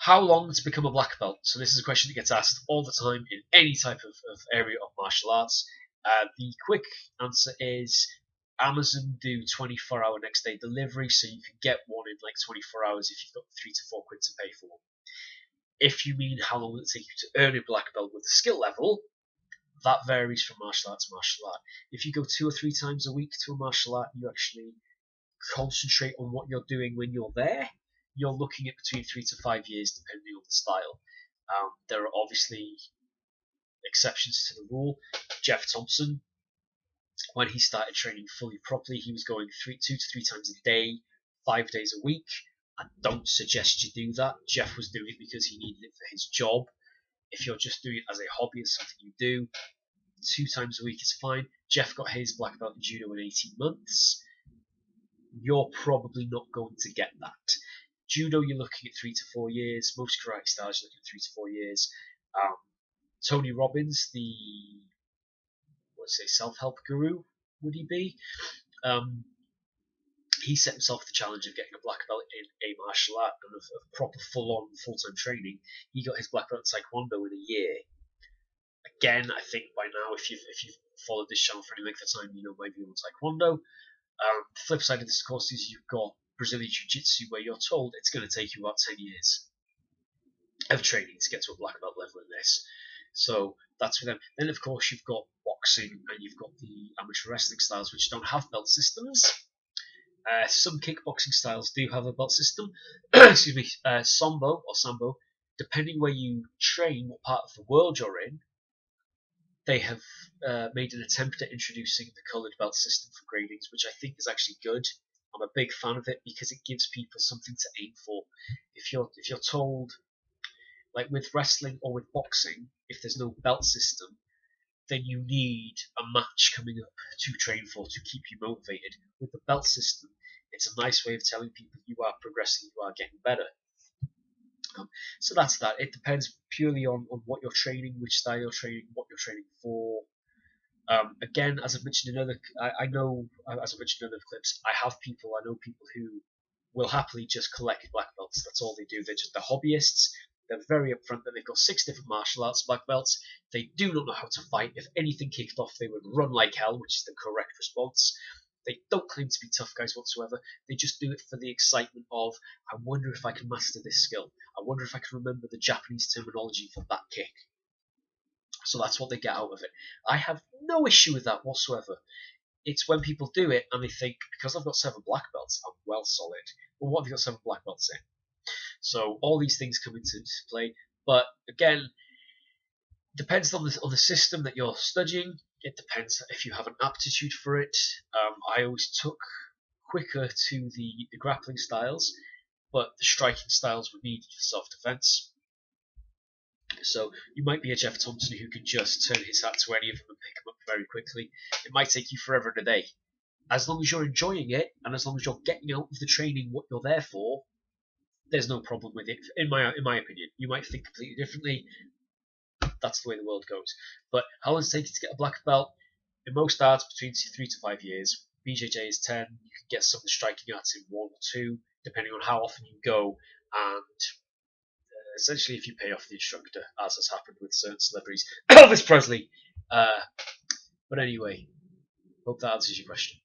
How long to become a black belt? So this is a question that gets asked all the time in any type of area of martial arts. The quick answer is Amazon do 24-hour next day delivery, so you can get one in like 24 hours if you've got £3 to £4 to pay for one. If you mean how long will it take you to earn a black belt with the skill level, that varies from martial art to martial art. If you go 2 or 3 times a week to a martial art, you actually concentrate on what you're doing when you're there, you're looking at between 3 to 5 years, depending on the style. There are obviously exceptions to the rule. Jeff Thompson, when he started training fully properly, he was going 2 to 3 times a day, 5 days a week. I don't suggest you do that. Jeff was doing it because he needed it for his job. If you're just doing it as a hobby, as something you do, 2 times a week is fine. Jeff got his black belt in judo in 18 months. You're probably not going to get that. Judo, you're looking at 3 to 4 years. Most karate styles, you're looking at 3 to 4 years. Tony Robbins, the self-help guru, would he be? He set himself the challenge of getting a black belt in a martial art and of proper full-on, full-time training. He got his black belt in Taekwondo in a year. Again, I think by now, if you've followed this channel for any length of time, you know my view on Taekwondo. The flip side of this, of course, is you've got Brazilian Jiu-Jitsu, where you're told it's going to take you about 10 years of training to get to a black belt level in this. So that's for them. Then, of course, you've got boxing and you've got the amateur wrestling styles, which don't have belt systems. Some kickboxing styles do have a belt system. Excuse me, Sambo, depending where you train, what part of the world you're in, they have made an attempt at introducing the coloured belt system for gradings, which I think is actually good. I'm a big fan of it because it gives people something to aim for. If you're told, like with wrestling or with boxing, if there's no belt system, then you need a match coming up to train for to keep you motivated. With the belt system, it's a nice way of telling people you are progressing, you are getting better. So that's that. It depends purely on what you're training, which style you're training, what you're training for. Again, as I've mentioned in other, I know, as I've mentioned in other clips, I know people who will happily just collect black belts. That's all they do. They're hobbyists. They're very upfront that they've got 6 different martial arts black belts. They do not know how to fight. If anything kicked off, they would run like hell, which is the correct response. They don't claim to be tough guys whatsoever. They just do it for the excitement of, I wonder if I can master this skill. I wonder if I can remember the Japanese terminology for that kick. So that's what they get out of it. I have no issue with that whatsoever. It's when people do it and they think, because I've got 7 black belts, I'm well solid. Well, what have you got 7 black belts in? So all these things come into play. But again, depends on the system that you're studying. It depends if you have an aptitude for it. I always took quicker to the grappling styles, but the striking styles were needed for self-defense. So you might be a Jeff Thompson who can just turn his hat to any of them and pick them up very quickly. It might take you forever and a day. As long as you're enjoying it, and as long as you're getting out of the training what you're there for, there's no problem with it. In my opinion, you might think completely differently. That's the way the world goes. But how long does it take you to get a black belt? In most arts, between 3 to 5 years. BJJ is 10. You can get some of the striking arts in 1 or 2, depending on how often you go. And essentially, if you pay off the instructor, as has happened with certain celebrities, Elvis Presley. But anyway, hope that answers your question.